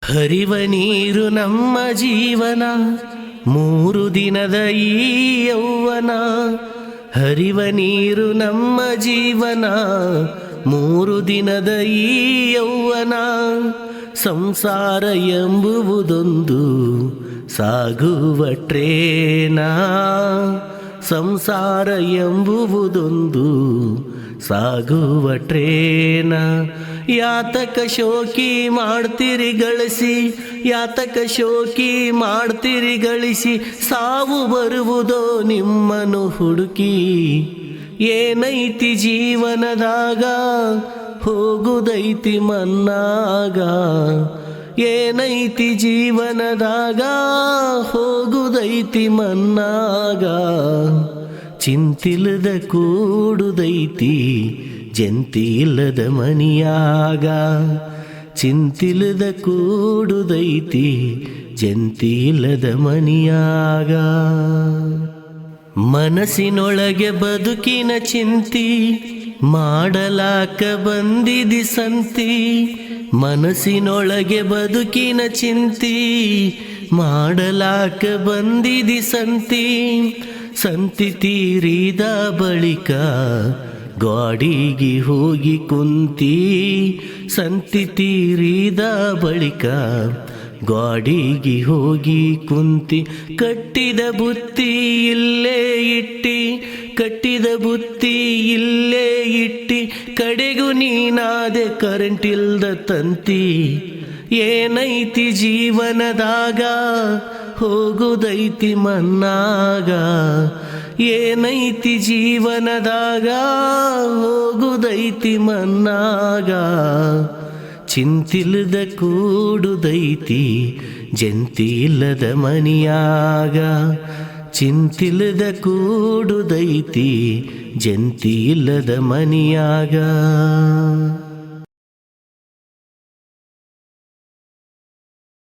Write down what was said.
ಹರಿವ ನೀರು ನಮ್ಮ ಜೀವನ, 3 ದಿನದ ಈ ಯೌವನ. ಹರಿವ ನೀರು ನಮ್ಮ ಜೀವನ, 3 ದಿನದ ಈ ಯೌವನ. ಸಂಸಾರ ಎಂಬುವುದೊಂದು ಸಾಗುವ ಟ್ರೇನ. ಸಂಸಾರ ಎಂಬುವುದೊಂದು ಸಾಗುವ ಟ್ರೇನ. ಯಾತಕ ಶೋಕಿ ಮಾಡ್ತಿರಿ ಗಳಿಸಿ, ಯಾತಕ ಶೋಕಿ ಮಾಡ್ತಿರಿ ಗಳಿಸಿ. ಸಾವು ಬರುವುದೋ ನಿಮ್ಮನ್ನು ಹುಡುಕಿ. ಏನೈತಿ ಜೀವನದಾಗ ಹೋಗುದೈತಿ ಮನ್ನಾಗ. ಏನೈತಿ ಜೀವನದಾಗ ಹೋಗುದೈತಿ ಮನ್ನಾಗ. ಚಿಂತಿಲ್ಲದ ಕೂಡುದೈತಿ ಜಂತಿ ಇಲ್ಲದ ಮನಿಯಾಗ. ಚಿಂತಿಲ್ಲದ ಕೂಡುದೈತಿ ಜಂತಿ ಇಲ್ಲದ ಮನಿಯಾಗ. ಮನಸ್ಸಿನೊಳಗೆ ಬದುಕಿನ ಚಿಂತಿ ಮಾಡಲಾಕ ಬಂದಿದಿ ಸಂತಿ. ಮನಸ್ಸಿನೊಳಗೆ ಬದುಕಿನ ಚಿಂತಿ ಮಾಡಲಾಕ ಬಂದಿದಿ ಸಂತಿ. ಸಂತಿ ತೀರಿದ ಬಳಿಕ ಗಾಡಿಗೆ ಹೋಗಿ ಕುಂತಿ. ಸಂತಿ ತೀರಿದ ಬಳಿಕ ಗಾಡಿಗೆ ಹೋಗಿ ಕುಂತಿ. ಕಟ್ಟಿದ ಬುತ್ತಿ ಇಲ್ಲೇ ಇಟ್ಟಿ, ಕಟ್ಟಿದ ಬುತ್ತಿ ಇಲ್ಲೇ ಇಟ್ಟಿ. ಕಡೆಗೂ ನೀನಾದೆ ಕರೆಂಟ್ ಇಲ್ದ ತಂತಿ. ಏನೈತಿ ಜೀವನದಾಗ ಹೋಗುದೈತಿ ಮನ್ನಾಗ. ಏನೈತಿ ಜೀವನದಾಗ ಹೋಗುದೈತಿ ಮನ್ನಾಗ. ಚಿಂತಿಲ್ಲದ ಕೂಡುದೈತಿ ಜಂತಿ ಇಲ್ಲದ ಮನಿಯಾಗ. ಚಿಂತಿಲ್ಲದ ಕೂಡುದೈತಿ ಜಂತಿ ಇಲ್ಲದ ಮನಿಯಾಗ.